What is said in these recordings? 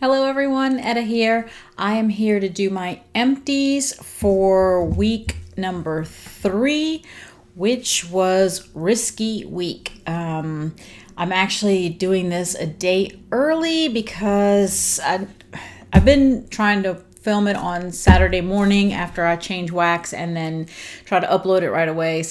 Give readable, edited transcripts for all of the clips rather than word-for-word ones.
Hello everyone, Etta here. I am here to do my empties for week number 3, which was risky week. I'm actually doing this a day early because I've been trying to film it on Saturday morning after I change wax and then try to upload it right away.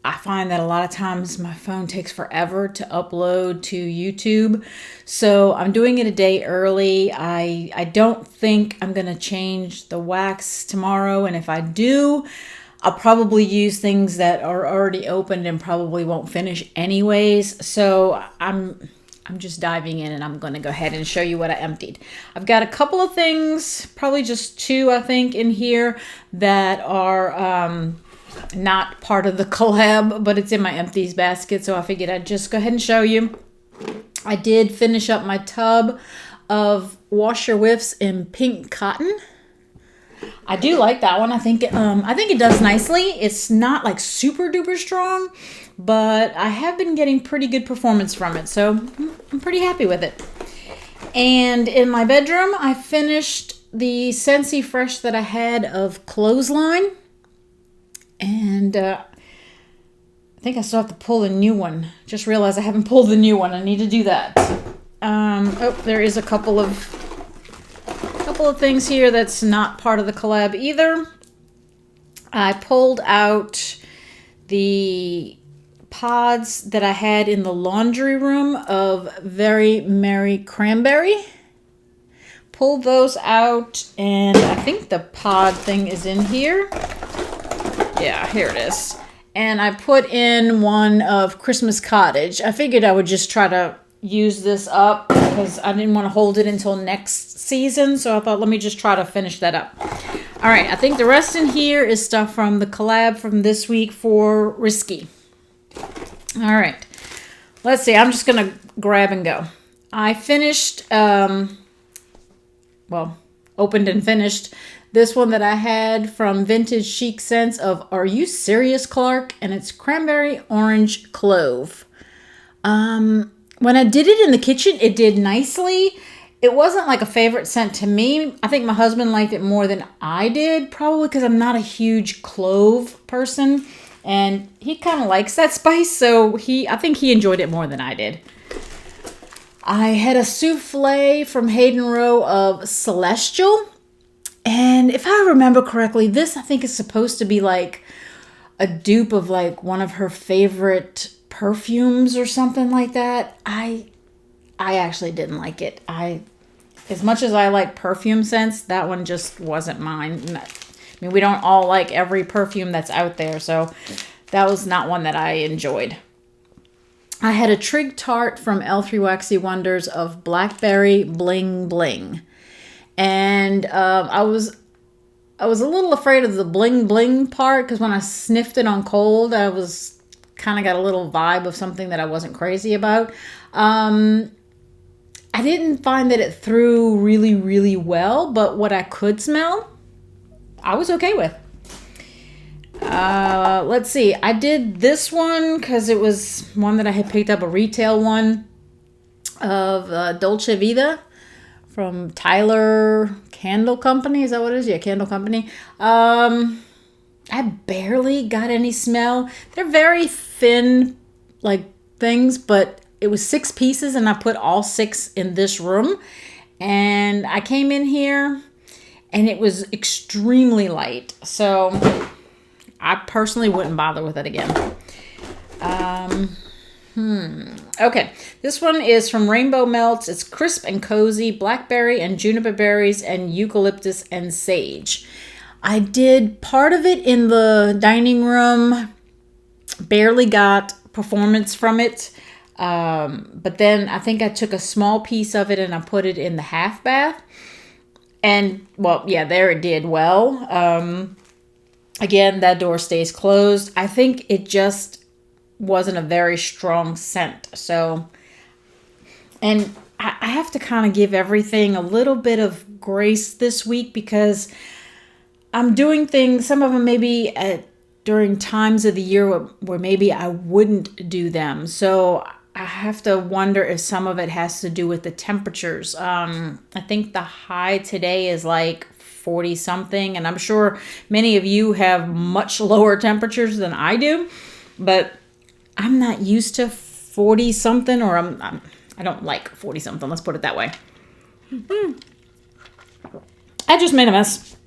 I find that a lot of times my phone takes forever to upload to YouTube. So I'm doing it a day early. I don't think I'm going to change the wax tomorrow. And if I do, I'll probably use things that are already opened and probably won't finish anyways. So I'm just diving in and I'm going to go ahead and show you what I emptied. I've got a couple of things, probably just 2, I think, in here that are not part of the collab, but it's in my empties basket, so I figured I'd just go ahead and show you. I did finish up my tub of Wash Your Whiffs in pink cotton. I do like that one. I think it does nicely. It's not like super duper strong, but I have been getting pretty good performance from it, so I'm pretty happy with it. And in my bedroom, I finished the Scentsy Fresh that I had of Clothesline. And I think I still have to pull a new one. Just realized I haven't pulled the new one. I need to do that. There is a couple of things here that's not part of the collab either. I pulled out the pods that I had in the laundry room of Very Merry Cranberry. Pulled those out, and I think the pod thing is in here. Yeah, here it is. And I put in one of Christmas Cottage. I figured I would just try to use this up because I didn't want to hold it until next season. So I thought, let me just try to finish that up. All right, I think the rest in here is stuff from the collab from this week for Risky. All right, let's see. I'm just going to grab and go. I finished, opened and finished this one that I had from Vintage Chic Scents of Are You Serious, Clark? And it's Cranberry Orange Clove. When I did it in the kitchen, it did nicely. It wasn't like a favorite scent to me. I think my husband liked it more than I did, probably because I'm not a huge clove person. And he kind of likes that spice, so I think he enjoyed it more than I did. I had a souffle from Hayden Rowe of Celestial. And if I remember correctly, this I think is supposed to be like a dupe of like one of her favorite perfumes or something like that. I actually didn't like it. As much as I like perfume scents, that one just wasn't mine. I mean, we don't all like every perfume that's out there, so that was not one that I enjoyed. I had a Trig Tart from L3 Waxy Wonders of Blackberry Bling Bling. And I was a little afraid of the bling bling part because when I sniffed it on cold, I was kind of got a little vibe of something that I wasn't crazy about. I didn't find that it threw really, really well, but what I could smell, I was okay with. Let's see. I did this one because it was one that I had picked up, a retail one of Dolce Vita. From Tyler Candle Company. Is that what it is? Yeah, Candle Company. I barely got any smell. They're very thin, like, things, but it was 6 pieces, and I put all 6 in this room. And I came in here, and it was extremely light. So I personally wouldn't bother with it again. Okay, this one is from Rainbow Melts. It's crisp and cozy, blackberry and juniper berries and eucalyptus and sage. I did part of it in the dining room, barely got performance from it, but then I think I took a small piece of it and I put it in the half bath. And, well, yeah, there it did well. Again, that door stays closed. I think it just wasn't a very strong scent. So, and I have to kind of give everything a little bit of grace this week because I'm doing things, some of them maybe during times of the year where maybe I wouldn't do them. So I have to wonder if some of it has to do with the temperatures. I think the high today is like 40 something, and I'm sure many of you have much lower temperatures than I do, but I'm not used to 40 something, or I don't like 40 something. Let's put it that way. I just made a mess.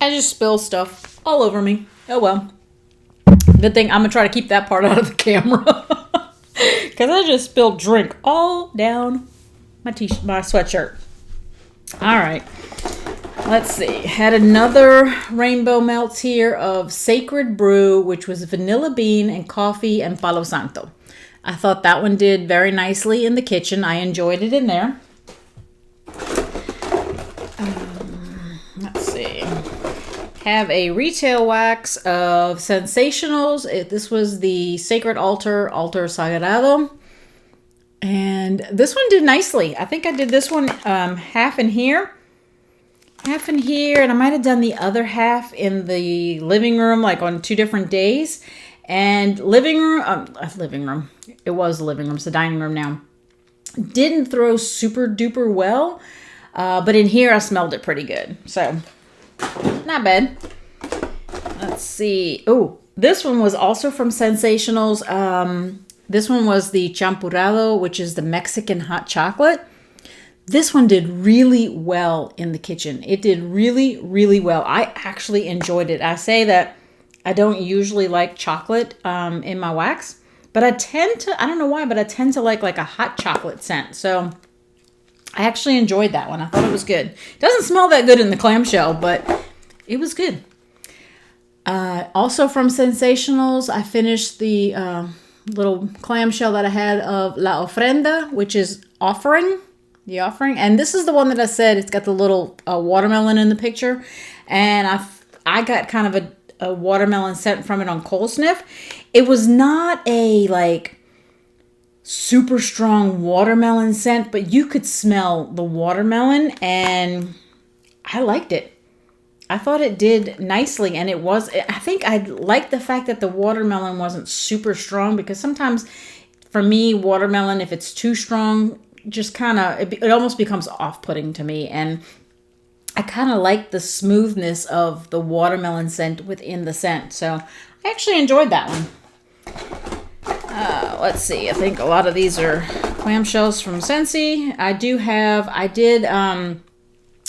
I just spilled stuff all over me. Oh well. Good thing I'm gonna try to keep that part out of the camera. Because I just spilled drink all down my sweatshirt. All right. Let's see. Had another rainbow melts here of Sacred Brew, which was vanilla bean and coffee and Palo Santo. I thought that one did very nicely in the kitchen. I enjoyed it in there. Let's see. Have a retail wax of Sensationals. This was the Sacred Altar Sagrado. And this one did nicely. I think I did this one half in here, and I might have done the other half in the living room, like on 2 different days. And living room. It was the living room. It's the dining room now. Didn't throw super duper well, but in here I smelled it pretty good. So not bad. Let's see. Oh, this one was also from Sensationals. This one was the Champurrado, which is the Mexican hot chocolate. This one did really well in the kitchen. It did really, really well. I actually enjoyed it. I say that I don't usually like chocolate in my wax, but I don't know why, but I tend to like a hot chocolate scent. So I actually enjoyed that one. I thought it was good. It doesn't smell that good in the clamshell, but it was good. Also from Sensationals, I finished the little clamshell that I had of La Ofrenda, which is offering. The offering. And this is the one that I said it's got the little watermelon in the picture. And I got kind of a watermelon scent from it on Cold Sniff. It was not a like super strong watermelon scent, but you could smell the watermelon, and I liked it. I thought it did nicely, and I think I liked the fact that the watermelon wasn't super strong, because sometimes for me, watermelon, if it's too strong, just kind of, it almost becomes off-putting to me, and I kind of like the smoothness of the watermelon scent within the scent, so I actually enjoyed that one. Let's see. I think a lot of these are clamshells from Scentsy. I did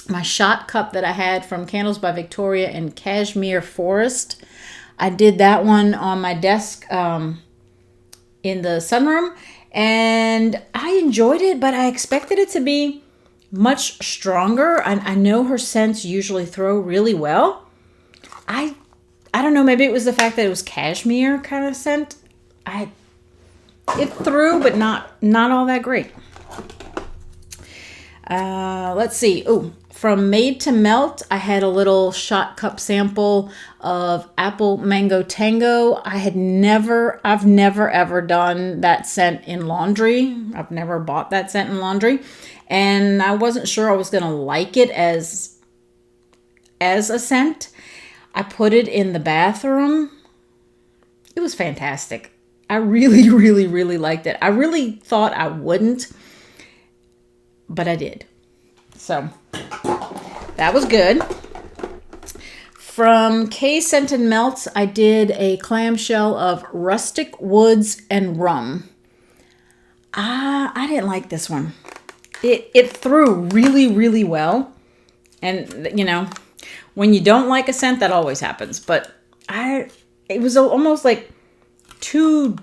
my shot cup that I had from Candles by Victoria in Cashmere Forest. I did that one on my desk in the sunroom, and I enjoyed it, but I expected it to be much stronger. I know her scents usually throw really well. I don't know, maybe it was the fact that it was cashmere kind of scent. It threw, but not all that great. Let's see. Oh, from Made to Melt, I had a little shot cup sample of Apple Mango Tango. I've never ever done that scent in laundry. I've never bought that scent in laundry, and I wasn't sure I was gonna like it as a scent. I put it in the bathroom. It was fantastic. I really, really, really liked it. I really thought I wouldn't, but I did. So that was good. From K Scented Melts, I did a clamshell of Rustic Woods and Rum. I didn't like this one. It threw really, really well. And, you know, when you don't like a scent, that always happens. But it was almost like too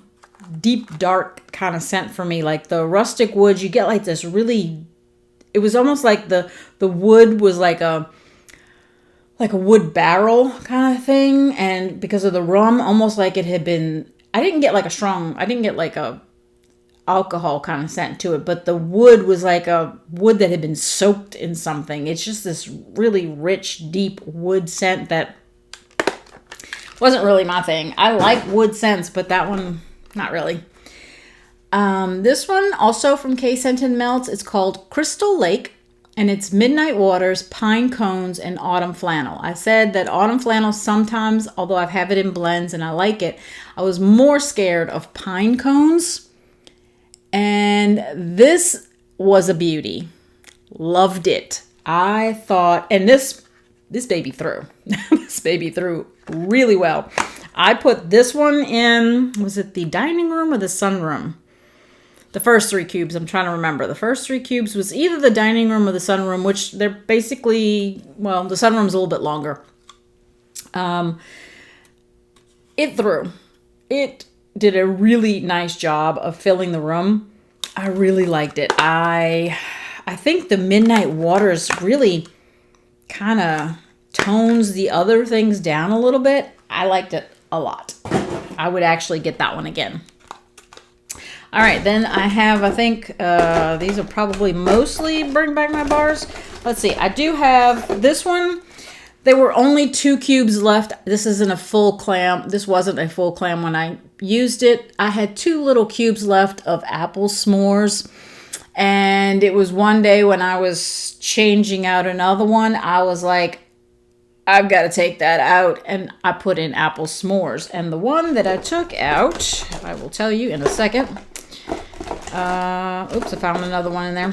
deep, dark kind of scent for me. Like the Rustic Woods, you get like this really, it was almost like the wood was like a wood barrel kind of thing. And because of the rum, almost like it had been, I didn't get like a alcohol kind of scent to it, but the wood was like a wood that had been soaked in something. It's just this really rich, deep wood scent that wasn't really my thing. I like wood scents, but that one, not really. This one, also from K Scented Melts, it's called Crystal Lake, and it's Midnight Waters, Pine Cones, and Autumn Flannel. I said that Autumn Flannel sometimes, although I have it in blends and I like it, I was more scared of Pine Cones. And this was a beauty. Loved it. I thought, and this baby threw. This baby threw really well. I put this one in, was it the dining room or the sunroom? The first 3 cubes, I'm trying to remember. The first 3 cubes was either the dining room or the sunroom, which they're basically, well, the sunroom's a little bit longer. It threw. It did a really nice job of filling the room. I really liked it. I think the Midnight Waters really kind of tones the other things down a little bit. I liked it a lot. I would actually get that one again. All right, then I have, I think, these will probably mostly bring back my bars. Let's see, I do have this one. There were only 2 cubes left. This isn't a full clam. This wasn't a full clam when I used it. I had 2 little cubes left of apple s'mores. And it was one day when I was changing out another one, I was like, I've got to take that out. And I put in apple s'mores. And the one that I took out, I will tell you in a second. Oops, I found another one in there.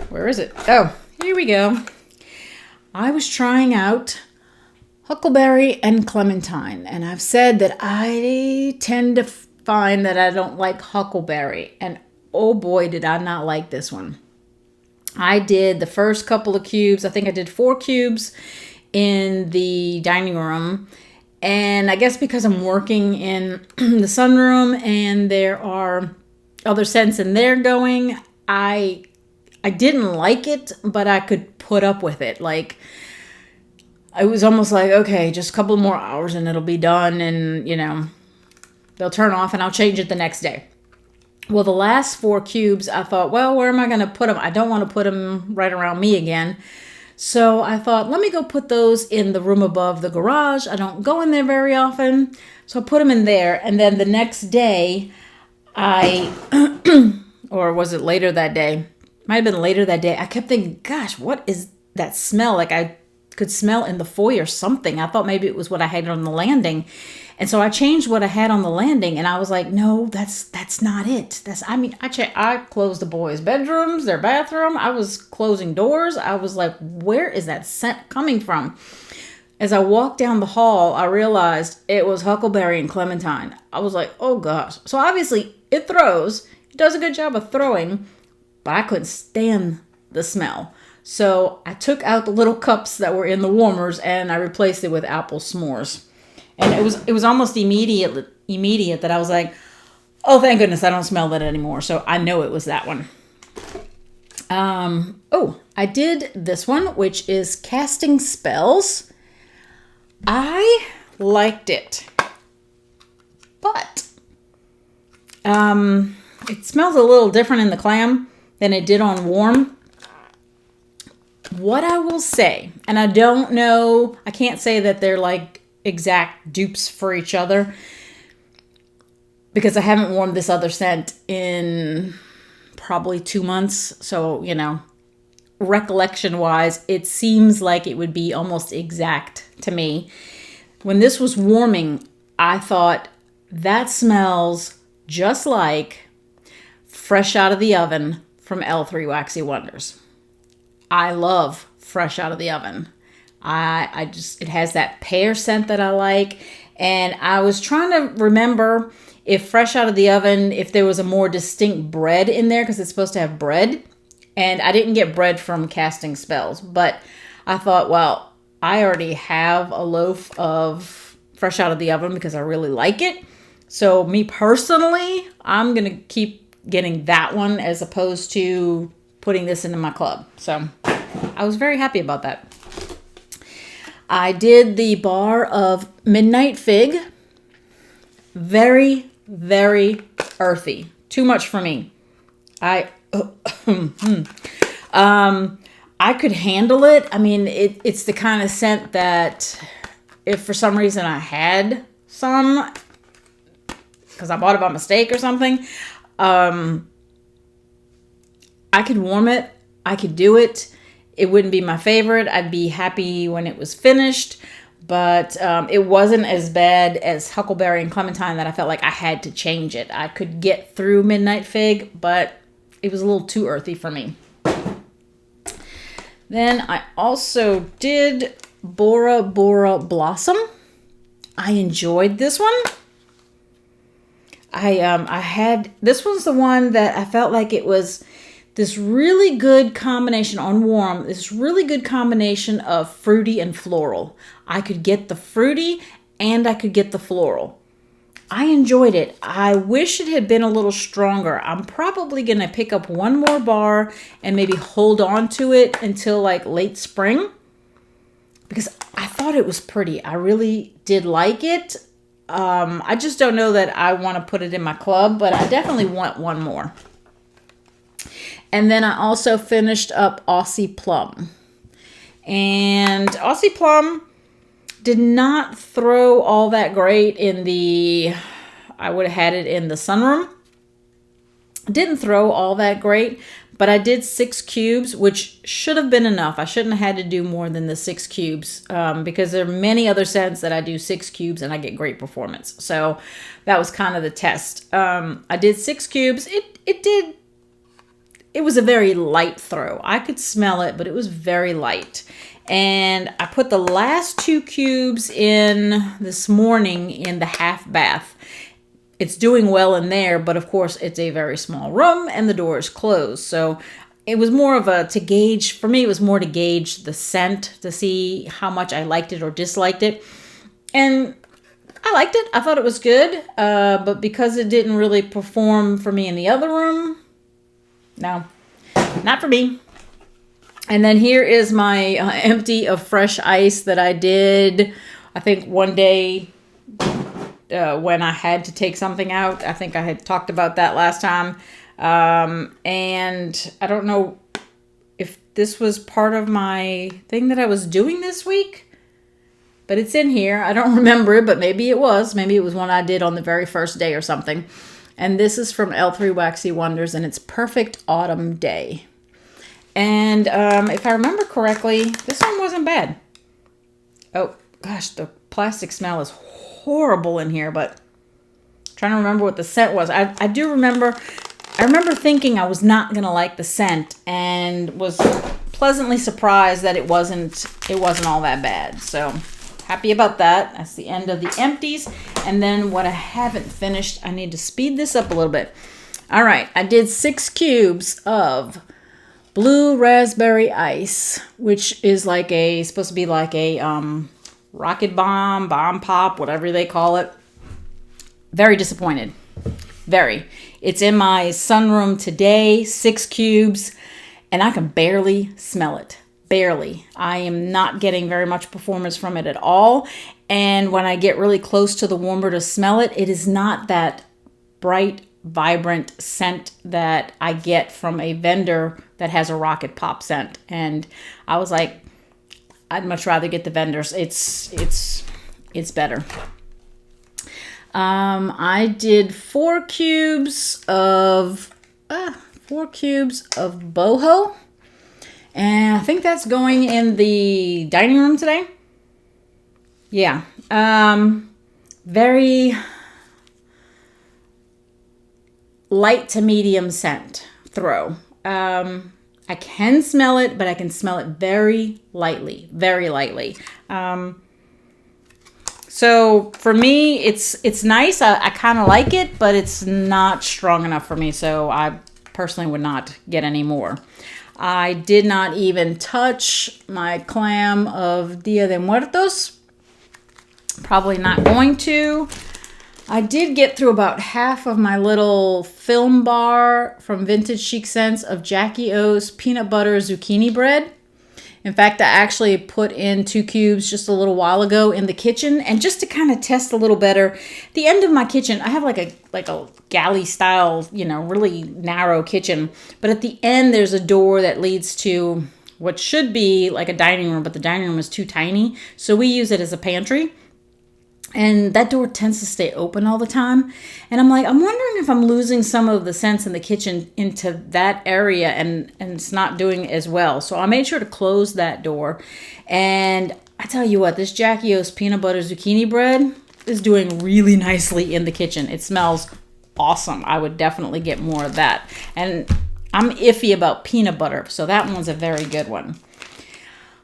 Where is it? Oh, here we go. I was trying out huckleberry and clementine. And I've said that I tend to find that I don't like huckleberry. And oh boy, did I not like this one. I did the first couple of cubes. I think I did 4 cubes in the dining room. And I guess because I'm working in the sunroom and there are other scents in there going, I didn't like it, but I could put up with it. Like, it was almost like, okay, just a couple more hours and it'll be done. And, you know, they'll turn off and I'll change it the next day. Well, the last 4 cubes, I thought, well, where am I going to put them? I don't want to put them right around me again. So I thought, let me go put those in the room above the garage. I don't go in there very often. So I put them in there. And then the next day, or was it later that day? Might have been later that day. I kept thinking, gosh, what is that smell? Like I could smell in the foyer something. I thought maybe it was what I had on the landing. And so I changed what I had on the landing, and I was like, no, that's not it. I closed the boys' bedrooms, their bathroom. I was closing doors. I was like, where is that scent coming from? As I walked down the hall, I realized it was huckleberry and clementine. I was like, oh gosh. So obviously it throws. It does a good job of throwing, but I couldn't stand the smell. So I took out the little cups that were in the warmers and I replaced it with apple s'mores. And it was almost immediate that I was like, oh, thank goodness I don't smell that anymore. So I know it was that one. I did this one, which is casting spells. I liked it, but it smells a little different in the clam than it did on warm. What I will say, and I don't know, I can't say that they're like exact dupes for each other because I haven't worn this other scent in probably 2 months. So, you know, recollection wise, it seems like it would be almost exact to me. When this was warming, I thought that smells just like fresh out of the oven from L3 Waxy Wonders. I love fresh out of the oven. It has that pear scent that I like. And I was trying to remember if fresh out of the oven, if there was a more distinct bread in there, because it's supposed to have bread. And I didn't get bread from Casting Spells, but I thought, well, I already have a loaf of fresh out of the oven because I really like it. So me personally, I'm going to keep getting that one as opposed to putting this into my club. So I was very happy about that. I did the bar of Midnight Fig. Very, very earthy. Too much for me. I could handle it. I mean, it's the kind of scent that if for some reason I had some, because I bought it by mistake or something, I could warm it. I could do it. It wouldn't be my favorite. I'd be happy when it was finished. but it wasn't as bad as Huckleberry and Clementine that I felt like I had to change it. I could get through Midnight Fig, but it was a little too earthy for me. Then I also did Bora Bora Blossom. I enjoyed this one. I had, this was the one that I felt like it was this really good combination on warm, this really good combination of fruity and floral. I could get the fruity and I could get the floral. I enjoyed it. I wish it had been a little stronger. I'm probably going to pick up one more bar and maybe hold on to it until like late spring, because I thought it was pretty. I really did like it. I just don't know that I want to put it in my club, but I definitely want one more. And then I also finished up Aussie Plum. And Aussie Plum did not throw all that great in the, I would have had it in the sunroom. Didn't throw all that great, but I did 6 cubes, which should have been enough. I shouldn't have had to do more than the 6 cubes because there are many other scents that I do 6 cubes and I get great performance. So that was kind of the test. I did 6 cubes. It was a very light throw. I could smell it, but it was very light. And I put the last 2 cubes in this morning in the half bath. It's doing well in there, but of course it's a very small room and the door is closed. So it was more of a, to gauge, for me it was more to gauge the scent, to see how much I liked it or disliked it. And I liked it. I thought it was good, but because it didn't really perform for me in the other room, no, not for me. And then here is my empty of fresh ice that I did, I think one day when I had to take something out. I think I had talked about that last time. And I don't know if this was part of my thing that I was doing this week, but it's in here. I don't remember it, but maybe it was. Maybe it was one I did on the very first day or something. And this is from L3 Waxy Wonders, and it's Perfect Autumn Day. And if I remember correctly, this one wasn't bad. Oh, gosh, the plastic smell is horrible in here, but I'm trying to remember what the scent was. I do remember, I remember thinking I was not going to like the scent and was pleasantly surprised that it wasn't all that bad. So happy about that. That's the end of the empties. And then what I haven't finished, I need to speed this up a little bit. All right, I did 6 cubes of Blue Raspberry Ice, which is like supposed to be like a rocket bomb, bomb pop, whatever they call it. Very disappointed. Very. It's in my sunroom today, 6 cubes, and I can barely smell it. Barely. I am not getting very much performance from it at all. And when I get really close to the warmer to smell it, it is not that bright, vibrant scent that I get from a vendor that has a rocket pop scent. And I was like, I'd much rather get the vendors. It's better. I did 4 cubes of boho, and I think that's going in the dining room today. Yeah. Very light to medium scent throw. I can smell it, but I can smell it very lightly, very lightly. So for me, it's nice. I kind of like it, but it's not strong enough for me. So I personally would not get any more. I did not even touch my clam of Dia de Muertos. Probably not going to. I did get through about half of my little film bar from Vintage Chic Scents of Jackie O's peanut butter zucchini bread. In fact, I actually put in 2 cubes just a little while ago in the kitchen, and just to kind of test a little better. The end of my kitchen, I have like a galley style, really narrow kitchen, but at the end there's a door that leads to what should be like a dining room, but the dining room is too tiny, so we use it as a pantry. And that door tends to stay open all the time. And I'm wondering if I'm losing some of the scents in the kitchen into that area and it's not doing as well. So I made sure to close that door. And I tell you what, this Jackie O's peanut butter zucchini bread is doing really nicely in the kitchen. It smells awesome. I would definitely get more of that. And I'm iffy about peanut butter, so that one's a very good one.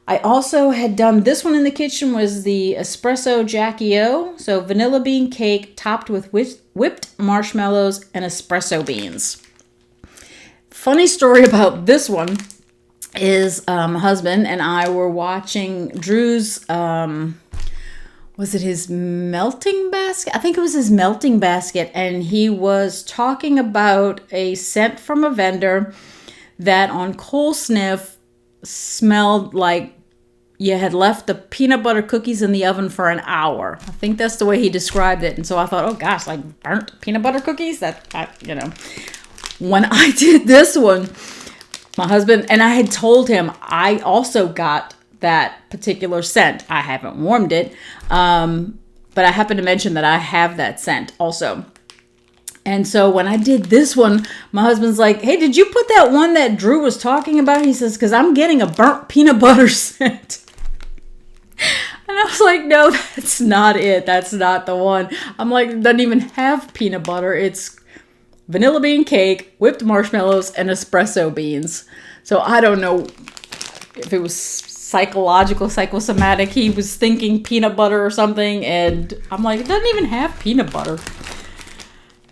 I also had done this one in the kitchen, was the espresso Jackie O. So vanilla bean cake topped with whipped marshmallows and espresso beans. Funny story about this one is my husband and I were watching Drew's, was it his melting basket? I think it was his melting basket. And he was talking about a scent from a vendor that on cold sniff smelled like you had left the peanut butter cookies in the oven for an hour. I think that's the way he described it. And so I thought, oh gosh, like burnt peanut butter cookies? When I did this one, my husband, and I had told him I also got that particular scent. I haven't warmed it, but I happened to mention that I have that scent also. And so when I did this one, my husband's like, hey, did you put that one that Drew was talking about? He says, because I'm getting a burnt peanut butter scent. And I was like, no, that's not it. That's not the one. I'm like, it doesn't even have peanut butter. It's vanilla bean cake, whipped marshmallows, and espresso beans. So I don't know if it was psychosomatic. He was thinking peanut butter or something. And I'm like, it doesn't even have peanut butter.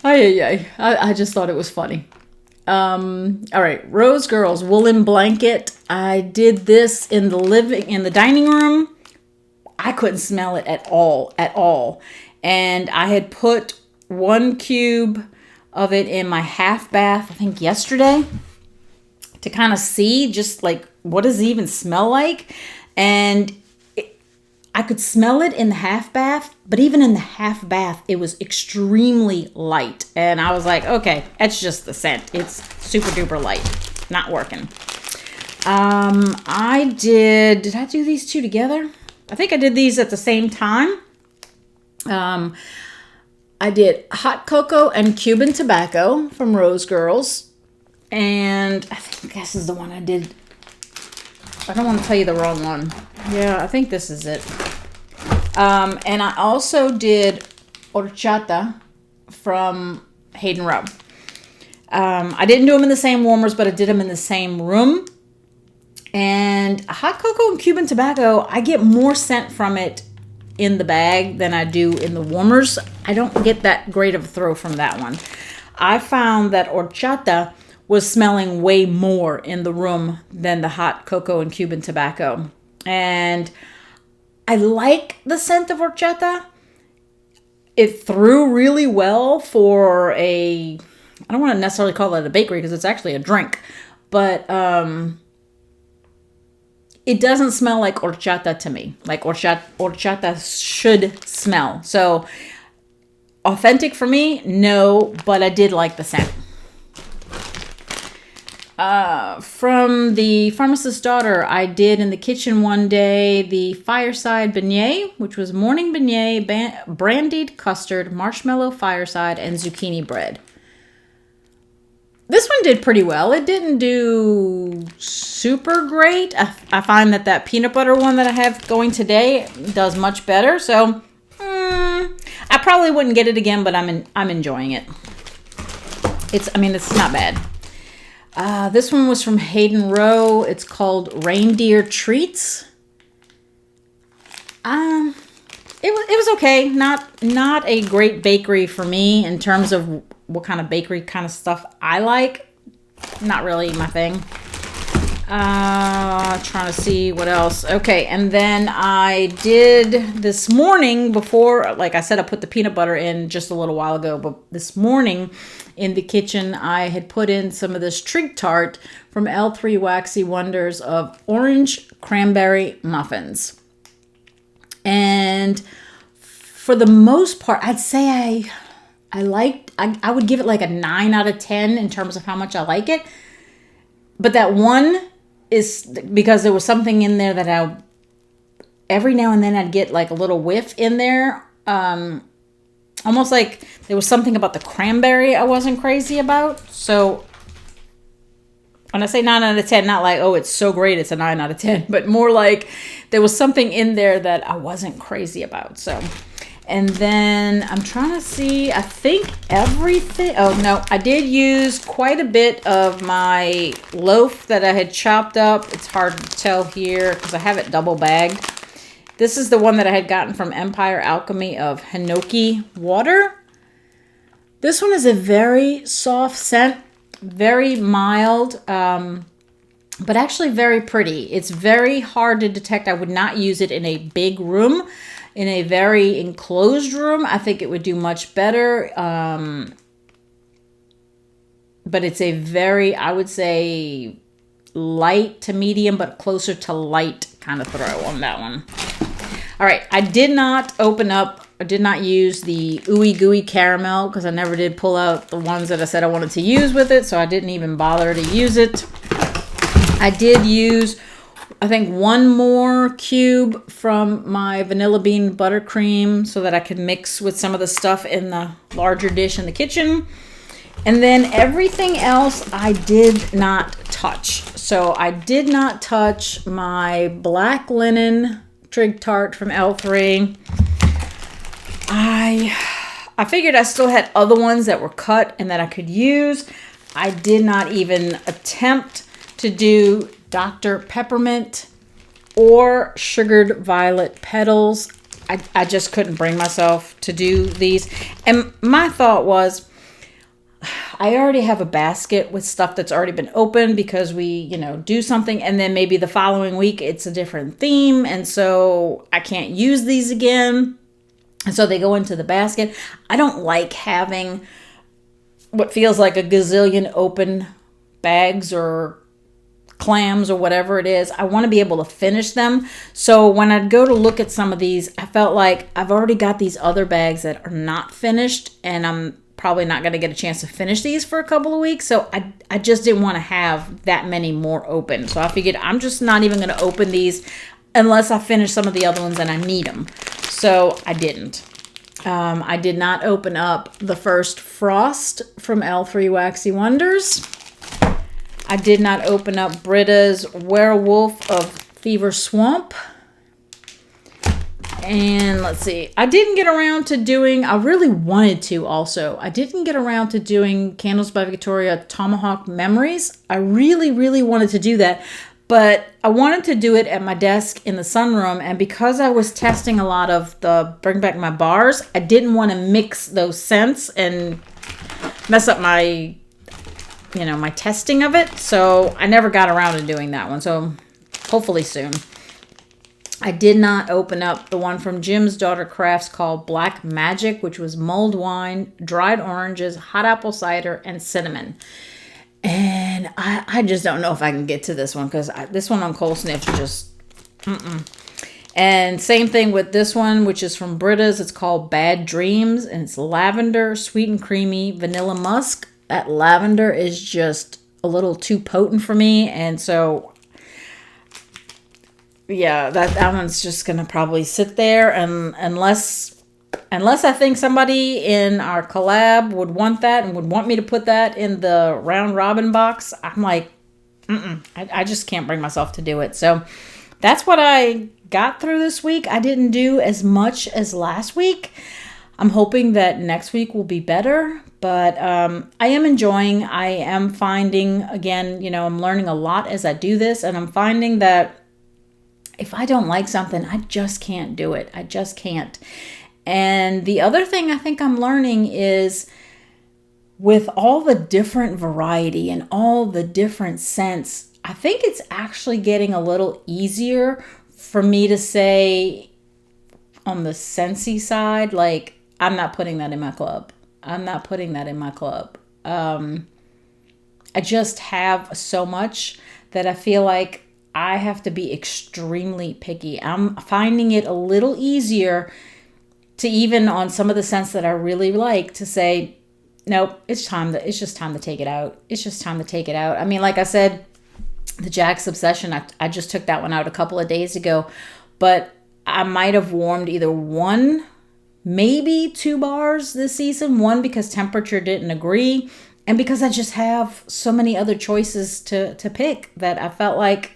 I just thought it was funny. All right, Rose Girls woolen blanket. I did this in the dining room. I couldn't smell it at all. And I had put 1 cube of it in my half bath, I think yesterday, to kind of see just like, what does it even smell like? And I could smell it in the half bath, but even in the half bath, it was extremely light. And I was like, okay, that's just the scent. It's super duper light, not working. Did I do these two together? I think I did these at the same time. I did hot cocoa and Cuban tobacco from Rose Girls. And I think this is the one I did. I don't want to tell you the wrong one. Yeah, I think this is it. And I also did horchata from Hayden Rowe. I didn't do them in the same warmers, but I did them in the same room. And hot cocoa and Cuban tobacco, I get more scent from it in the bag than I do in the warmers. I don't get that great of a throw from that one. I found that horchata was smelling way more in the room than the hot cocoa and Cuban tobacco. And I like the scent of horchata. It threw really well for I don't want to necessarily call it a bakery because it's actually a drink, but it doesn't smell like horchata to me, like horchata should smell. So authentic for me, no, but I did like the scent. From the Pharmacist's Daughter, I did in the kitchen one day the fireside beignet, which was morning beignet, brandied custard, marshmallow fireside, and zucchini bread. This one did pretty well. It didn't do super great. I find that peanut butter one that I have going today does much better. So I probably wouldn't get it again, but I'm enjoying it. It's not bad. This one was from Hayden Rowe. It's called Reindeer Treats. It was okay. Not a great bakery for me in terms of what kind of bakery kind of stuff I like. Not really my thing. Trying to see what else. Okay, and then I did this morning before, like I said, I put the peanut butter in just a little while ago, but this morning in the kitchen, I had put in some of this trig tart from L3 Waxy Wonders of orange cranberry muffins. And for the most part, I'd say I would give it like a 9 out of 10 in terms of how much I like it. But that one is because there was something in there that every now and then I'd get like a little whiff in there. Almost like there was something about the cranberry I wasn't crazy about. So when I say 9 out of 10, not like, oh, it's so great, it's a 9 out of 10, but more like there was something in there that I wasn't crazy about. So, and then I'm trying to see, I think everything, oh no, I did use quite a bit of my loaf that I had chopped up. It's hard to tell here because I have it double bagged. This is the one that I had gotten from Empire Alchemy of Hinoki water. This one is a very soft scent, very mild, but actually very pretty. It's very hard to detect. I would not use it in a big room. In a very enclosed room, I think it would do much better. But it's a very, I would say, light to medium, but closer to light kind of throw on that one. All right, I did not open up, I did not use the Ooey Gooey Caramel because I never did pull out the ones that I said I wanted to use with it, so I didn't even bother to use it. I did use, I think, one more cube from my vanilla bean buttercream so that I could mix with some of the stuff in the larger dish in the kitchen. And then everything else I did not touch. So I did not touch my black linen trig tart from L3. I figured I still had other ones that were cut and that I could use. I did not even attempt to do Dr. Peppermint or Sugared Violet Petals. I just couldn't bring myself to do these. And my thought was, I already have a basket with stuff that's already been opened because we, do something. And then maybe the following week it's a different theme. And so I can't use these again. And so they go into the basket. I don't like having what feels like a gazillion open bags or clams or whatever it is. I want to be able to finish them. So when I'd go to look at some of these, I felt like I've already got these other bags that are not finished, and I'm probably not going to get a chance to finish these for a couple of weeks. So I just didn't want to have that many more open. So I figured I'm just not even going to open these unless I finish some of the other ones and I need them. So I didn't. I did not open up the first Frost from L3 Waxy Wonders. I did not open up Britta's Werewolf of Fever Swamp. And let's see. I didn't get around to doing, I really wanted to also. I didn't get around to doing Candles by Victoria Tomahawk Memories. I really, really wanted to do that. But I wanted to do it at my desk in the sunroom. And because I was testing a lot of the Bring Back My Bars, I didn't want to mix those scents and mess up my my testing of it. So I never got around to doing that one. So hopefully soon. I did not open up the one from Jim's Daughter Crafts called Black Magic, which was mulled wine, dried oranges, hot apple cider, and cinnamon. And I just don't know if I can get to this one because this one on Cold Sniff just, And same thing with this one, which is from Britta's. It's called Bad Dreams, and it's lavender, sweet and creamy, vanilla musk. That lavender is just a little too potent for me. And so, yeah, that one's just going to probably sit there. And unless I think somebody in our collab would want that and would want me to put that in the round robin box, I'm like, I just can't bring myself to do it. So that's what I got through this week. I didn't do as much as last week. I'm hoping that next week will be better, but I am enjoying. I am finding, again, I'm learning a lot as I do this, and I'm finding that if I don't like something, I just can't do it. I just can't. And the other thing I think I'm learning is with all the different variety and all the different scents, I think it's actually getting a little easier for me to say on the scentsy side, like, I'm not putting that in my club. I'm not putting that in my club. I just have so much that I feel like I have to be extremely picky. I'm finding it a little easier to, even on some of the scents that I really like, to say, nope, it's just time to take it out. It's just time to take it out. I mean, like I said, the Jack's Obsession, I just took that one out a couple of days ago, but I might have warmed either one, maybe 2 bars this season. One because temperature didn't agree, And because I just have so many other choices to pick, that I felt like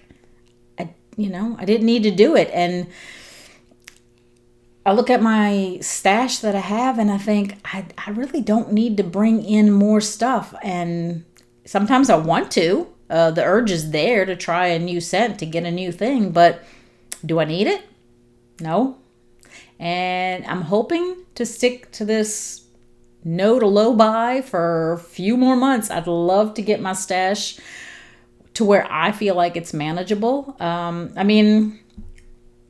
I didn't need to do it. And I look at my stash that I have and I think I really don't need to bring in more stuff. And sometimes I want to. The urge is there to try a new scent, to get a new thing, but do I need it? No. And I'm hoping to stick to this no to low buy for a few more months. I'd love to get my stash to where I feel like it's manageable. I mean,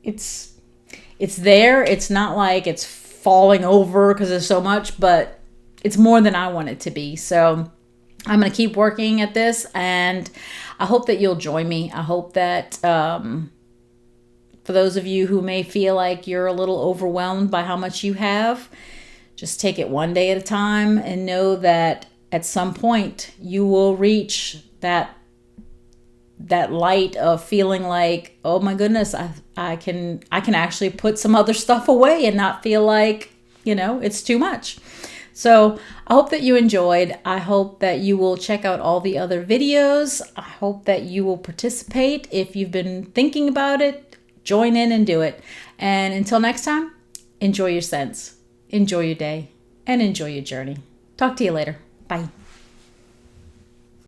it's there. It's not like it's falling over because there's so much, but it's more than I want it to be. So I'm going to keep working at this, and I hope that you'll join me. I hope that for those of you who may feel like you're a little overwhelmed by how much you have, just take it one day at a time and know that at some point you will reach that light of feeling like, oh my goodness, I can actually put some other stuff away and not feel like, it's too much. So I hope that you enjoyed. I hope that you will check out all the other videos. I hope that you will participate. If you've been thinking about it, join in and do it. And until next time, enjoy your scents, enjoy your day, and enjoy your journey. Talk to you later. Bye.